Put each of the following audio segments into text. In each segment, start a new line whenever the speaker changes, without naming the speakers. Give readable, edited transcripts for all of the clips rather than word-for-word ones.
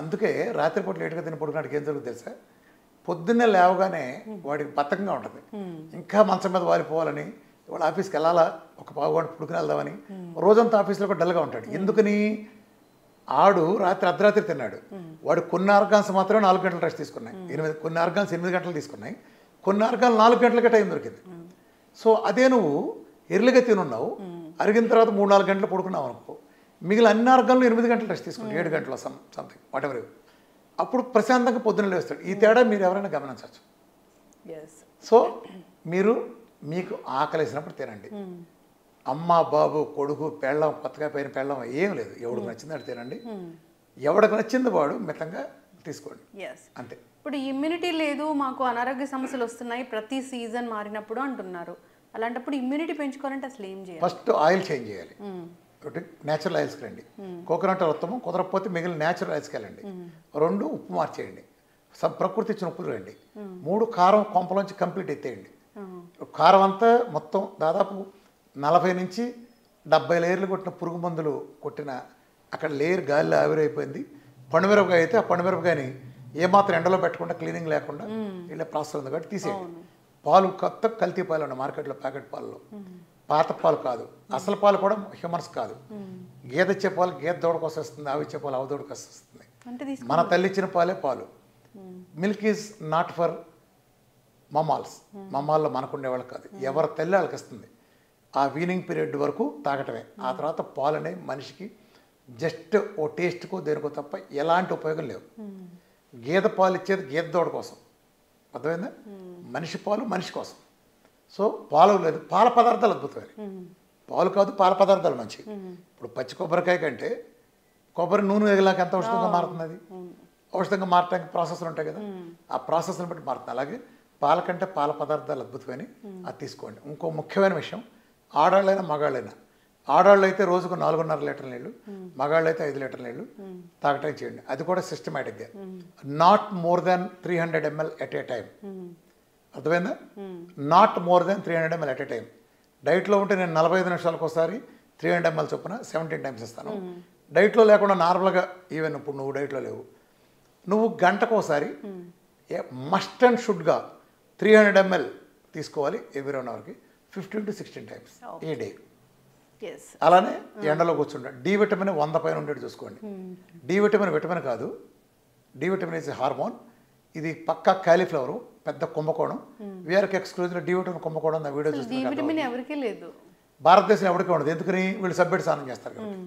అందుకే రాత్రిపూట లేటుగా తిని పడుకున్నాడికి ఏం జరుగుతుంది తెలుసా, పొద్దున్నే లేవగానే వాడికి బద్ధకంగా ఉంటుంది, ఇంకా మంచం మీద వాలిపోవాలని, ఇవాళ ఆఫీస్కి వెళ్ళాలా, ఒక పావుగంట పుడుకుని వెళ్దామని, రోజంతా ఆఫీస్లో కూడా డల్గా ఉంటాడు. ఎందుకని? ఆడు రాత్రి అర్ధరాత్రి తిన్నాడు. వాడు కొన్ని ఆర్గాన్స్ మాత్రమే 4 గంటలు రెస్ట్ తీసుకున్నాయి, కొన్ని ఆర్గాన్స్ 8 గంటలు తీసుకున్నాయి, కొన్ని ఆర్గాన్స్ 4 గంటలకే టైం దొరికింది. సో అదే నువ్వు ఎర్లీగా తినున్నావు, అరిగిన తర్వాత 3-4 గంటలు పడుకున్నావు అనుకో, మిగిలిన అన్ని ఆర్గాన్లు 8 గంటలు రెస్ట్ తీసుకున్నావు, 7 గంటల సంథింగ్ వాట్ ఎవర్. అప్పుడు ప్రశాంతంగా పొద్దున్న లేస్తాడు. ఈ తేడా మీరు ఎవరైనా గమనించవచ్చు. సో మీరు మీకు ఆకలేసినప్పుడు తినండి. అమ్మ బాబు కొడుకు పెళ్ళం కొత్తగా పైన పెళ్ళం ఏం లేదు, ఎవడికి నచ్చింది అది తినండి, ఎవడికి నచ్చింది వాడు మితంగా తీసుకోండి, అంతే.
ఇప్పుడు ఇమ్యూనిటీ లేదు, మాకు అనారోగ్య సమస్యలు వస్తున్నాయి ప్రతి సీజన్ మారినప్పుడు అంటున్నారు. అలాంటప్పుడు ఇమ్యూనిటీ పెంచుకోవాలంటే అసలు ఏం చేయాలి?
ఫస్ట్ ఆయిల్ చేంజ్ చేయాలి. ఒకటి న్యాచురల్ ఆయిల్స్కి రండి, కోకోనట్ ఉత్తమం, కుదరకపోతే మిగిలిన న్యాచురల్ ఆయిల్స్కి వెళ్ళండి. 2 ఉప్పు మార్చేయండి, ప్రకృతి ఇచ్చిన ఉప్పులు రండి. 3 కారం కొంపలోంచి కంప్లీట్ ఎత్తేయండి. కారం అంతా మొత్తం దాదాపు 40 నుంచి 70 లేయర్లు కొట్టిన పురుగు మందులు కొట్టిన అక్కడ లేయర్ గాలిలో ఆవిరైపోయింది. పండుమిరపకాయ అయితే ఆ పండుమిరపకాయని ఏమాత్రం ఎండలో పెట్టకుండా క్లీనింగ్ లేకుండా ఇలా ప్రాసెస్ ఉంది కాబట్టి తీసేయండి. పాలు కొత్త కల్తీ పాలు ఉన్నాయి మార్కెట్లో, ప్యాకెట్ పాలలో, పాత పాలు కాదు, అసలు పాలు కూడా హ్యూమన్స్ కాదు. గేదె ఇచ్చే పాలు గేదె దూడకు వస్తుంది, ఆవు ఇచ్చే పాలు ఆవు దూడకు వస్తుంది. మన తల్లి ఇచ్చిన పాలే పాలు. మిల్క్ ఈజ్ నాట్ ఫర్ మమాల్స్, మమాల్లో మనకుండే వాళ్ళకి కాదు, ఎవరి తల్లి వాళ్ళకి ఇస్తుంది. ఆ వీనింగ్ పీరియడ్ వరకు తాగటమే, ఆ తర్వాత పాలు అనేవి మనిషికి జస్ట్ ఓ టేస్ట్కో దేనికో తప్ప ఎలాంటి ఉపయోగం లేవు. గేదె పాలు ఇచ్చేది గేదె దూడ కోసం, అర్థమైందా? మనిషి పాలు మనిషి కోసం. సో పాలు లేదు, పాల పదార్థాలు అద్భుతమైన, పాలు కాదు పాల పదార్థాలు మంచివి. ఇప్పుడు పచ్చి కొబ్బరికాయ కంటే కొబ్బరి నూనె ఎగలాక ఎంత ఔషధంగా మారుతుంది, అది ఔషధంగా మారటానికి ప్రాసెస్లు ఉంటాయి కదా, ఆ ప్రాసెస్ని బట్టి మారుతుంది. అలాగే పాల కంటే పాల పదార్థాలు అద్భుతమైన, అది తీసుకోండి. ఇంకో ముఖ్యమైన విషయం, ఆడాళ్ళైనా మగాళ్ళైనా, ఆడాళ్ళు అయితే రోజుకు 4.5 లీటర్ల నీళ్ళు, మగాళ్ళు అయితే 5 లీటర్ల నీళ్ళు తాగటం చేయండి. అది కూడా సిస్టమేటిక్గా, not more than 300 ml at a time. అర్థమైందా? Not more than 300 ml at a time. డైట్లో ఉంటే నేను 45 నిమిషాలకు ఒకసారి 300 ml చొప్పున 17 టైమ్స్ ఇస్తాను. డైట్లో లేకుండా నార్మల్గా, ఈవెన్ ఇప్పుడు నువ్వు డైట్లో లేవు, నువ్వు గంటకు ఒకసారి మస్ట్ అండ్ షుడ్గా 300 ml తీసుకోవాలి every 1 అవర్కి, 15 to 16 times A day. అలానే ఎండలో కూర్చుంటా. డి విటమిన్ 100 పైన ఉండేది చూసుకోండి. డి విటమిన్ విటమిన్ కాదు, డి విటమిన్ ఇస్ హార్మోన్. ఇది పక్కా కాలీఫ్లవర్, పెద్ద కుంభకోణం. వీఆర్కి ఎక్స్క్లూజివ్ డి విటమిన్ కుంభకోణం నా వీడియో చూస్తే భారతదేశం ఎవరికి ఉండదు. ఎందుకని? వీళ్ళు సబ్బెట్టి స్నానం చేస్తారు కాబట్టి.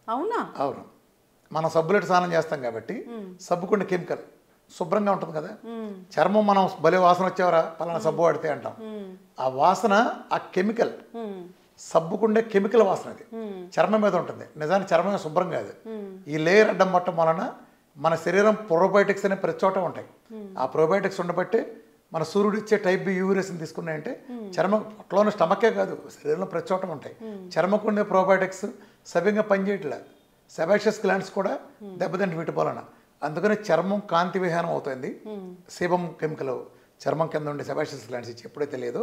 అవునా?
అవును, మనం సబ్బులెట్టి స్నానం చేస్తాం కాబట్టి సబ్బుకున్న కెమికల్ శుభ్రంగా ఉంటుంది కదా. చర్మం మనం భలే వాసన వచ్చేవరా పలానా సబ్బు వాడితే అంటాం, ఆ వాసన ఆ కెమికల్, సబ్బుకుండే కెమికల్ వాసన అది చర్మం మీద ఉంటుంది. నిజానికి చర్మం శుభ్రం కాదు. ఈ లేయర్ అడ్డం పట్టడం వలన మన శరీరం ప్రోబయోటిక్స్ అనే ప్రతి చోట ఉంటాయి. ఆ ప్రోబయోటిక్స్ ఉండబట్టి మన సూర్యుడు ఇచ్చే టైప్ బి యూరేస్ని తీసుకున్నాయంటే చర్మం పొట్టలోని స్టమక్కే కాదు, శరీరంలో ప్రతి చోట ఉంటాయి. చర్మకుండే ప్రోబయోటిక్స్ సవ్యంగా పనిచేయట్లే, సెబాషియస్ గ్లాండ్స్ కూడా దెబ్బతింటి వీటి వలన. అందుకని చర్మం కాంతి విహానం అవుతుంది. సేబం కెమికల్ చర్మం కింద ఉండే సెబాషియస్ గ్లాండ్స్ ఇచ్చి ఎప్పుడైతే లేదో,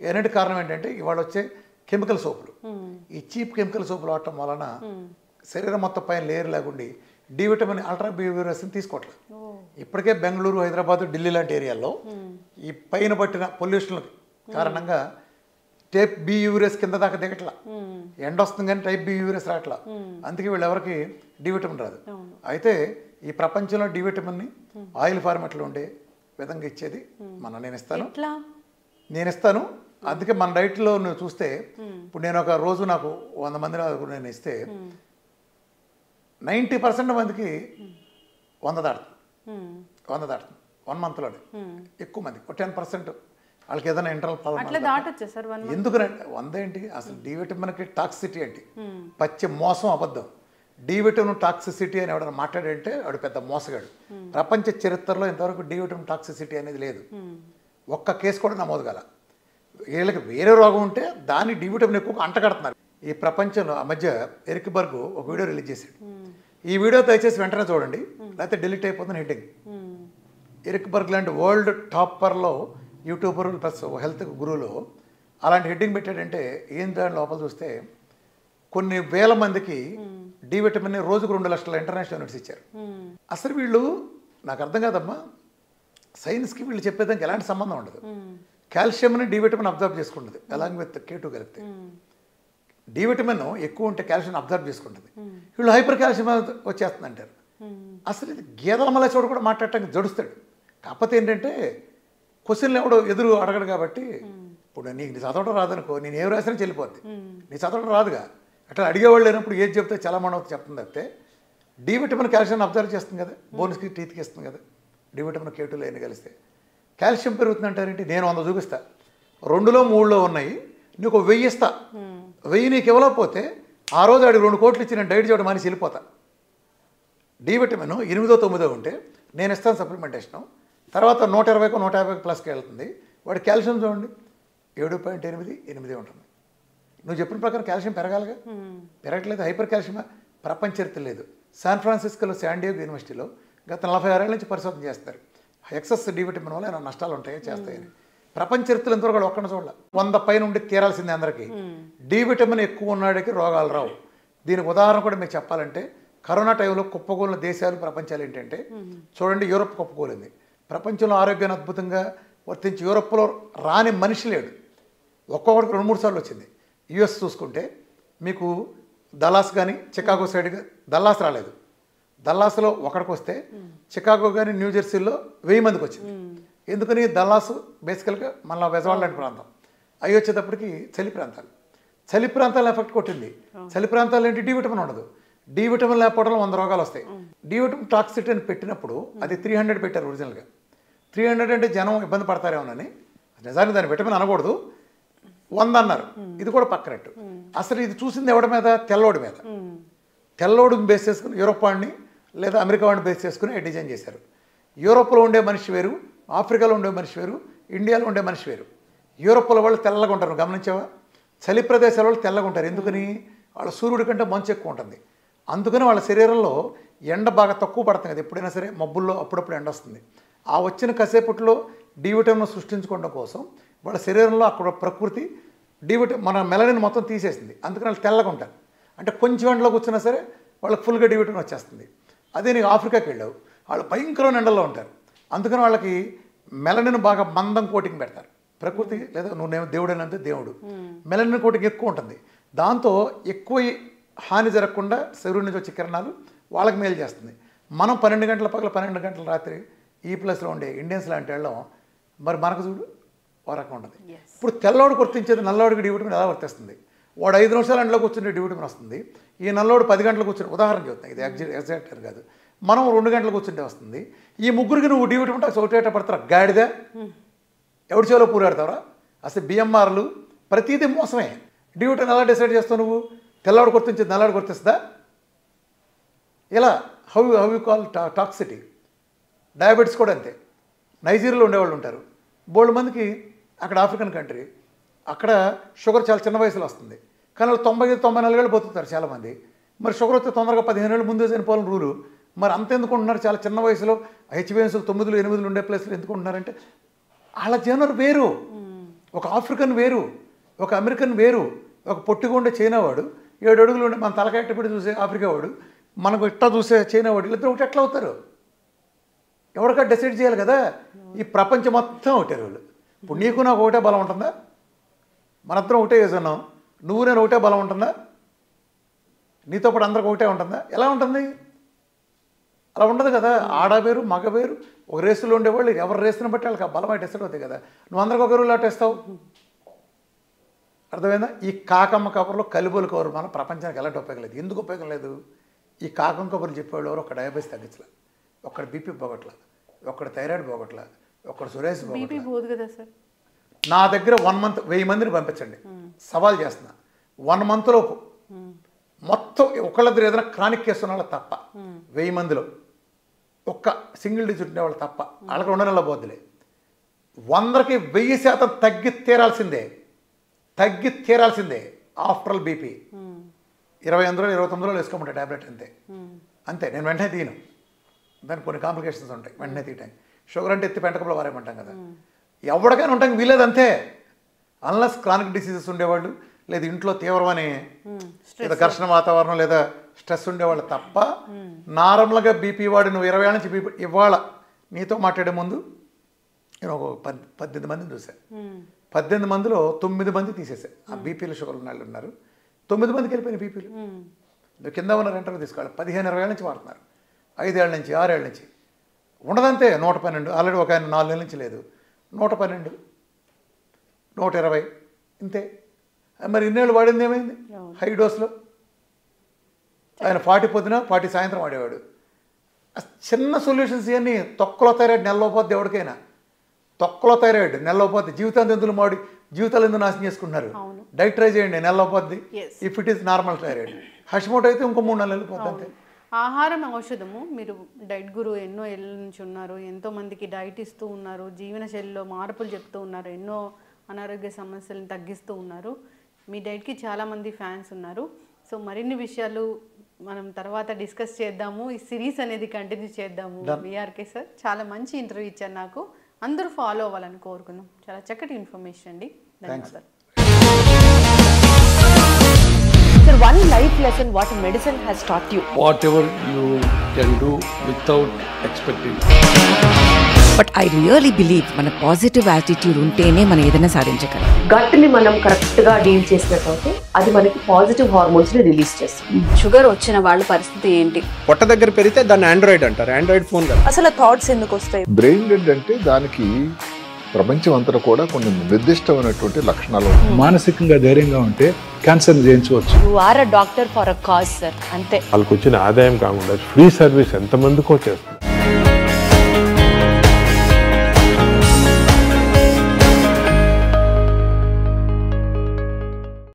ఏనాటి కారణం ఏంటంటే ఇవాళ వచ్చే కెమికల్ సోపులు, ఈ చీప్ కెమికల్ సోపులు వాడటం వలన శరీరం మొత్తం పైన లేయర్ లేకుండి డి విటమిన్ అల్ట్రా బి యూరేస్ని తీసుకోవట్లేదు. ఇప్పటికే బెంగళూరు, హైదరాబాద్, ఢిల్లీ లాంటి ఏరియాల్లో ఈ పైన పట్టిన పొల్యూషన్ కారణంగా టైప్ బి యూరేస్ కింద దాకా దిగట్లా. ఎండ వస్తుంది కానీ టైప్ బి యూరేస్ రావట్లా. అందుకే వీళ్ళు ఎవరికి డి విటమిన్ రాదు. అయితే ఈ ప్రపంచంలో డి విటమిన్ని ఆయిల్ ఫార్మాట్లో ఉండే విధంగా ఇచ్చేది నేను ఇస్తాను. అందుకే మన డైట్లో నువ్వు చూస్తే, ఇప్పుడు నేను ఒక రోజు నాకు 100 మంది నేను ఇస్తే 90% మందికి 100 దాటుతుంది 1 మంత్లోనే. ఎక్కువ మంది 10% వాళ్ళకి ఏదైనా ఇంటర్నల్ ప్రాబ్లం. ఎందుకంటే 100 ఏంటి అసలు? డి విటమిన్కి టాక్సిసిటీ ఏంటి? పచ్చి మోసం, అబద్ధం. డి విటమిన్ టాక్సిసిటీ అని ఎవడన్నా మాట్లాడంటే వాడు పెద్ద మోసగాడు. ప్రపంచ చరిత్రలో ఇంతవరకు డి విటమిన్ టాక్సిసిటీ అనేది లేదు, ఒక్క కేసు కూడా నమోదు కాల. వీళ్ళకి వేరే రోగం ఉంటే దాన్ని డి విటమిన్ ఎక్కువ అంటగడుతున్నారు. ఈ ప్రపంచంలో ఆ మధ్య ఎరిక్ బర్గ్ ఒక వీడియో రిలీజ్ చేశాడు. ఈ వీడియో దయచేసి వెంటనే చూడండి, లేకపోతే డిలీట్ అయిపోతుంది హెడ్డింగ్. ఎరిక్ బర్గ్ లాంటి వరల్డ్ టాపర్లో యూట్యూబర్ ప్లస్ హెల్త్ గురువులో అలాంటి హెడ్డింగ్ పెట్టాడంటే ఏం దాని లోపల చూస్తే కొన్ని వేల మందికి డి విటమిన్ రోజుకు 2 లక్షల ఇంటర్నేషనల్ యూనిట్స్ ఇచ్చారు. అసలు వీళ్ళు నాకు అర్థం కాదమ్మా, సైన్స్కి వీళ్ళు చెప్పేదానికి ఎలాంటి సంబంధం ఉండదు. కాల్షియంని డి విటమిన్ అబ్జర్వ్ చేసుకుంటుంది అలాంగ్ విత్ K2 కలిపితే. డి విటమిన్ ఎక్కువ ఉంటే కాల్షియం అబ్జర్వ్ చేసుకుంటుంది. వీళ్ళు హైపర్ కాల్షియం వచ్చేస్తుంది అంటారు. అసలు ఇది గేదెల మళ్ళీ చోట కూడా మాట్లాడటానికి జడుస్తాడు. కాకపోతే ఏంటంటే క్వశ్చన్లు ఎవడో ఎదురు అడగడు కాబట్టి, ఇప్పుడు నీ చదవడం రాదనుకో, నేను ఏం రాసినా చెల్లిపోద్ది. నీ చదవడం రాదుగా, అట్లా అడిగేవాళ్ళు లేనప్పుడు ఏది చెప్తే చాలా మనం చెప్తుంది తప్పితే డి విటమిన్ కాల్షియం అబ్జర్వ్ చేస్తుంది కదా, బోన్స్కి టీత్కి ఇస్తుంది కదా. డి విటమిన్ K2 లేని కలిస్తే కాల్షియం పెరుగుతుంది అంటారేంటి? నేను 100 చూపిస్తా, 2లో 3లో ఉన్నాయి, నీకు 1000 ఇస్తా. 1000 నీకు ఇవ్వలేకపోతే ఆ రోజు ఆడికి 2 కోట్లు ఇచ్చి నేను డైట్ చేయడం మానేసి వెళ్ళిపోతా. డి విటమిన్ 8, 9 ఉంటే నేను ఇస్తాను సప్లిమెంటేషను. తర్వాత 120, 150 ప్లస్కి వెళ్తుంది. వాడి కాల్షియం చూడండి 7.8, 8 ఉంటుంది. నువ్వు చెప్పిన ప్రకారం కాల్షియం పెరగాలిగా, పెరగట్లేదు. హైపర్ కాల్షియం ప్రపంచ చరిత్ర లేదు. శాన్ ఫ్రాన్సిస్కోలో శాండియాగో యూనివర్సిటీలో గత 46 ఏళ్ళ నుంచి పరిశోధన చేస్తారు. ఎక్సెస్ డి విటమిన్ వల్ల ఏమైనా నష్టాలు ఉంటాయో చేస్తాయని. ప్రపంచ చరిత్రలో ఇంతవరకు కూడా ఒక్కడిని చూడాలి. 100 పైన ఉండి తీరాల్సిందే అందరికీ. డి విటమిన్ ఎక్కువ ఉన్నాడికి రోగాలు రావు. దీనికి ఉదాహరణ కూడా మీకు చెప్పాలంటే, కరోనా టైంలో కుప్పకూలిన దేశాలు ప్రపంచాలు ఏంటంటే, చూడండి యూరోప్ కుప్పకూలింది. ప్రపంచంలో ఆరోగ్యాన్ని అద్భుతంగా వర్తించి యూరోప్లో రాని మనిషి లేడు. ఒక్కొక్కడికి 2-3 సార్లు వచ్చింది. యుఎస్ చూసుకుంటే మీకు దల్లాస్ కానీ చికాగో సైడ్గా దల్లాస్ రాలేదు. దల్లాస్లో ఒకడికి వస్తే చికాగో కానీ న్యూజెర్సీలో 1000 మందికి వచ్చింది. ఎందుకని? దల్లాసు బేసికల్గా మన బెజవాడ లాంటి ప్రాంతం. అవి వచ్చేటప్పటికి చలి ప్రాంతాలు. చలి ప్రాంతాలు ఎఫెక్ట్ కొట్టింది. చలి ప్రాంతాలు ఏంటి? డి విటమిన్ ఉండదు. డి విటమిన్ లేకపోవడంలో 100 రోగాలు వస్తాయి. డి విటమిన్ టాక్సిటీ అని పెట్టినప్పుడు అది 300 పెట్టారు ఒరిజినల్గా. 300 అంటే జనం ఇబ్బంది పడతారేమోనని, నిజానికి దాని విటమిన్ అనకూడదు, 100 అన్నారు. ఇది కూడా పక్కనట్టు. అసలు ఇది చూసింది ఎవడి మీద? తెల్లోడి మీద. తెల్లోడిని బేస్ చేసుకుని యూరోప్ వాడిని లేదా అమెరికా వాడిని బేస్ చేసుకుని డిజైన్ చేశారు. యూరోప్లో ఉండే మనిషి వేరు, ఆఫ్రికాలో ఉండే మనిషి వేరు, ఇండియాలో ఉండే మనిషి వేరు. యూరోప్లో వాళ్ళు తెల్లగా ఉంటారు, గమనించావా? చలి ప్రదేశాల వాళ్ళు తెల్లగా ఉంటారు. ఎందుకని? వాళ్ళ సూర్యుడి కంటే మంచు ఎక్కువ ఉంటుంది. అందుకని వాళ్ళ శరీరంలో ఎండ బాగా తక్కువ పడుతుంది కదా. ఎప్పుడైనా సరే మబ్బుల్లో అప్పుడప్పుడు ఎండ వస్తుంది. ఆ వచ్చిన కాసేపట్లో డి విటమిన్ సృష్టించుకోవడం కోసం వాళ్ళ శరీరంలో అక్కడ ప్రకృతి డి విటమిన్ మన మెలనిన్ మొత్తం తీసేసింది. అందుకని వాళ్ళు తెల్లగా ఉంటారు. అంటే కొంచెం ఎండలోకి వచ్చినా సరే వాళ్ళకి ఫుల్గా డి విటమిన్ వచ్చేస్తుంది. అదే నీకు ఆఫ్రికాకి వెళ్ళావు, వాళ్ళు భయంకరమైన ఎండల్లో ఉంటారు. అందుకని వాళ్ళకి మెలనిన్ బాగా మందం కోటింగ్ పెడతారు. ప్రకృతి లేదా నువ్వు దేవుడు అయినంతే దేవుడు మెలనిన్ కోటింగ్ ఎక్కువ ఉంటుంది. దాంతో ఎక్కువ హాని జరగకుండా శరీరం నుంచి వచ్చే కిరణాలు వాళ్ళకి మేలు చేస్తుంది. మనం 12 గంటల పగల 12 గంటల రాత్రి ఈ ప్లేస్లో ఉండే ఇండియన్స్ లాంటి వెళ్ళడం మరి మనకు చూడు ఓ రకం ఉంటుంది. ఇప్పుడు తెల్లవాడు గుర్తించేది నల్లవాడికి డి విటమిన్ ఎలా వర్తిస్తుంది? వాడు 5 నిమిషాలు ఎండలో కూర్చుంటే డి విటమిన్ వస్తుంది. ఈ నల్లవాడు 10 గంటలకు కూర్చుని, ఉదాహరణ చెప్తాను, ఇది ఎగ్జాక్ట్ కాదు, మనం 2 గంటలకు కూర్చుంటే వస్తుంది. ఈ ముగ్గురికి నువ్వు డి విటమిన్ టాక్స్ ఒకటేట పడతారా? గాడిదా ఎవడి చేలో పూరాడతావరా? అసలు బిఎంఆర్లు ప్రతిదీ మోసమే. డి విటమిన్ ఎలా డిసైడ్ చేస్తావు నువ్వు? తెల్లవాడు గుర్తించేది నల్లవాడు గుర్తిస్తుందా? ఇలా how you call toxicity. Diabetes కూడా అంతే. నైజీరియాలో ఉండేవాళ్ళు ఉంటారు బోల్డ్ మందికి, అక్కడ ఆఫ్రికన్ కంట్రీ, అక్కడ షుగర్ చాలా చిన్న వయసులో వస్తుంది. కానీ వాళ్ళు 90-94 ఏళ్ళు బతుకుతారు చాలామంది. మరి షుగర్ వస్తే తొందరగా 15 ఏళ్ళు ముందే చనిపోవాలని రూలు. మరి అంత ఎందుకు ఉంటున్నారు? చాలా చిన్న వయసులో హెచ్బిఎన్స్లు 9, 8 ఉండే ప్లేస్లో ఎందుకు ఉంటున్నారంటే వాళ్ళ జనరు వేరు. ఒక ఆఫ్రికన్ వేరు, ఒక అమెరికన్ వేరు, ఒక పొట్టిగా ఉండే చైనా వాడు, 7 అడుగులు ఉండే మన తలకాయ పెట్టి చూసే ఆఫ్రికా వాడు, మనకు ఇట్టా చూసే చైనా వాడు, వీళ్ళిద్దరు ఒకటి ఎట్లా అవుతారు? ఎవరికా డిసైడ్ చేయాలి కదా. ఈ ప్రపంచం మొత్తం ఒకటే వాళ్ళు. ఇప్పుడు నీకు నాకు ఒకటే బలం ఉంటుందా? మనందరం ఒకటే వేసున్నాం, నువ్వు నేను ఒకటే బలం ఉంటుందా? నీతో పాటు అందరికి ఒకటే ఉంటుందా? ఎలా ఉంటుంది? అలా ఉండదు కదా. ఆడ వేరు, మగ వేరు. ఒక రేసులో ఉండేవాళ్ళు ఎవరి రేసుని బట్టి వాళ్ళకి ఆ బలం డిసైడ్ అవుతాయి కదా. నువ్వు అందరికి ఒక రూల్ అట్టేస్తావు. అర్థమైందా? ఈ కాకమ్మ కబుర్లో కలిబోలు కబురు మన ప్రపంచానికి ఎలాంటి ఉపయోగం లేదు. ఎందుకు ఉపయోగం లేదు? ఈ కాకమ్మ కబుర్లు చెప్పేవాళ్ళు ఎవరు? ఒక డయాబెటీస్ తగ్గించలే, ఒక్కడ బీపీ పోగొట్ల, ఒక్కడ థైరాయిడ్ పోగొట్ల, ఒక్కడ సురేష్ పోగొట్ల. నా దగ్గర 1 మంత్ 1000 మందిని పంపించండి, సవాల్ చేస్తున్నా. 1 మంత్లోపు మొత్తం ఒకళ్ళిద్దరు ఏదైనా క్రానిక్ కేసు ఉన్న వాళ్ళు తప్ప 1000 మందిలో ఒక్క సింగిల్ డిజిట్ ఉండేవాళ్ళు తప్ప వాళ్ళకి 2 నెలల బోద్దులే. 100కి 1000% తగ్గి తీరాల్సిందే, తగ్గి తీరాల్సిందే. ఆఫ్టర్ ఆల్ బీపీ 28 29 రోజులు వేసుకోమంటే ట్యాబ్లెట్ అంతే అంతే. నేను వెంటనే తీయను, దానికి కొన్ని కాంప్లికేషన్స్ ఉంటాయి, వెంటనే తీయటానికి. షుగర్ అంటే ఎత్తి పెంటకప్పుడు వారేమంటాం కదా. ఎవరికైనా ఉండడానికి వీలేదు అంతే. అన్లెస్ క్రానిక్ డిసీజెస్ ఉండేవాళ్ళు, లేదా ఇంట్లో తీవ్రమని లేదా ఘర్షణ వాతావరణం లేదా స్ట్రెస్ ఉండేవాళ్ళు తప్ప నార్మల్గా బీపీ వాడు నువ్వు 20 ఏళ్ళ నుంచి బీపీ ఇవాళ నీతో మాట్లాడే ముందు నేను ఒక 18 మందిని చూశాను. 18 మందిలో 9 మంది తీసేసా. ఆ బీపీలు షుగర్ ఉన్న వాళ్ళు ఉన్నారు, 9 మందికి వెళ్ళిపోయిన బీపీలు. నువ్వు కింద ఉన్న ఇంటర్వ్యూ తీసుకోవాలి. 15-20 ఏళ్ళ నుంచి వాడుతున్నారు, 5 ఏళ్ళ నుంచి 6 ఏళ్ళ నుంచి ఉండదంతే. 112 ఆల్రెడీ ఒక ఆయన 4 నెలల నుంచి లేదు, 112 120 ఇంతే. మరి ఇన్నేళ్ళు వాడింది ఏమైంది? హై డోస్లో ఆయన 40 పొద్దున 40 సాయంత్రం వాడేవాడు. చిన్న సొల్యూషన్స్ ఇవన్నీ. తొక్కలో థైరాయిడ్ నెలలో పోద్ది, ఎవరికైనా తొక్కలో థైరాయిడ్ నెలలో పోద్ది. జీవితాంతం ఎందుకు మాడి జీవితాలు ఎందుకు నాశనం చేసుకుంటున్నారు? డైట్ ట్రై చేయండి, నెలలో పోద్ది. If it is normal thyroid. Hashimoto అయితే ఇంకో 3-4 నెలలు పోద్ది అంతే.
ఆహారం ఔషధము. మీరు డైట్ గురు ఎన్నో ఏళ్ళ నుంచి ఉన్నారు, ఎంతో మందికి డైట్ ఇస్తూ ఉన్నారు, జీవనశైలిలో మార్పులు చెప్తూ ఉన్నారు, ఎన్నో అనారోగ్య సమస్యలను తగ్గిస్తూ ఉన్నారు. మీ డైట్కి చాలామంది ఫ్యాన్స్ ఉన్నారు. సో మరిన్ని విషయాలు మనం తర్వాత డిస్కస్ చేద్దాము. ఈ సిరీస్ అనేది కంటిన్యూ చేద్దాము. విఆర్కే సార్ చాలా మంచి ఇంటర్వ్యూ ఇచ్చారు నాకు. అందరూ ఫాలో అవ్వాలని కోరుకుందాం. చాలా చక్కటి ఇన్ఫర్మేషన్ అండి. ధన్యవాదాలు.
Sir, one life lesson what medicine has taught you.
Whatever you can do without expecting.
But I really believe మన పాజిటివ్ యాటిట్యూడ్ ఉంటేనే మనం ఏదైనా సాధించగలం.
గట్ ని మనం కరెక్ట్ గా డీల్ చేసినట్లయితే అది మనకి పాజిటివ్ హార్మోన్స్ ని రిలీజ్ చేస్తుంది.
షుగర్ వచ్చిన వాళ్ళ పరిస్థితి ఏంటి?
పొట్ట దగ్గర పెరిగితే దాన్ని ఆండ్రాయిడ్ అంటారు, ఆండ్రాయిడ్ ఫోన్ కాదు.
అసలు థాట్స్ ఎందుకు వస్తాయి?
బ్రెయిన్ డెడ్ అంటే దానికి ప్రపంచం అంతా కూడా కొన్ని నిర్దిష్టమైనటువంటి లక్షణాలు.
మానసికంగా ధైర్యంగా ఉంటే క్యాన్సర్ జయించవచ్చు.
You are a doctor for a cause sir, అంతే.
వాళ్ళకి వచ్చిన ఆదాయం కాకుండా ఫ్రీ సర్వీస్ ఎంతమందికో చేస్తుంది.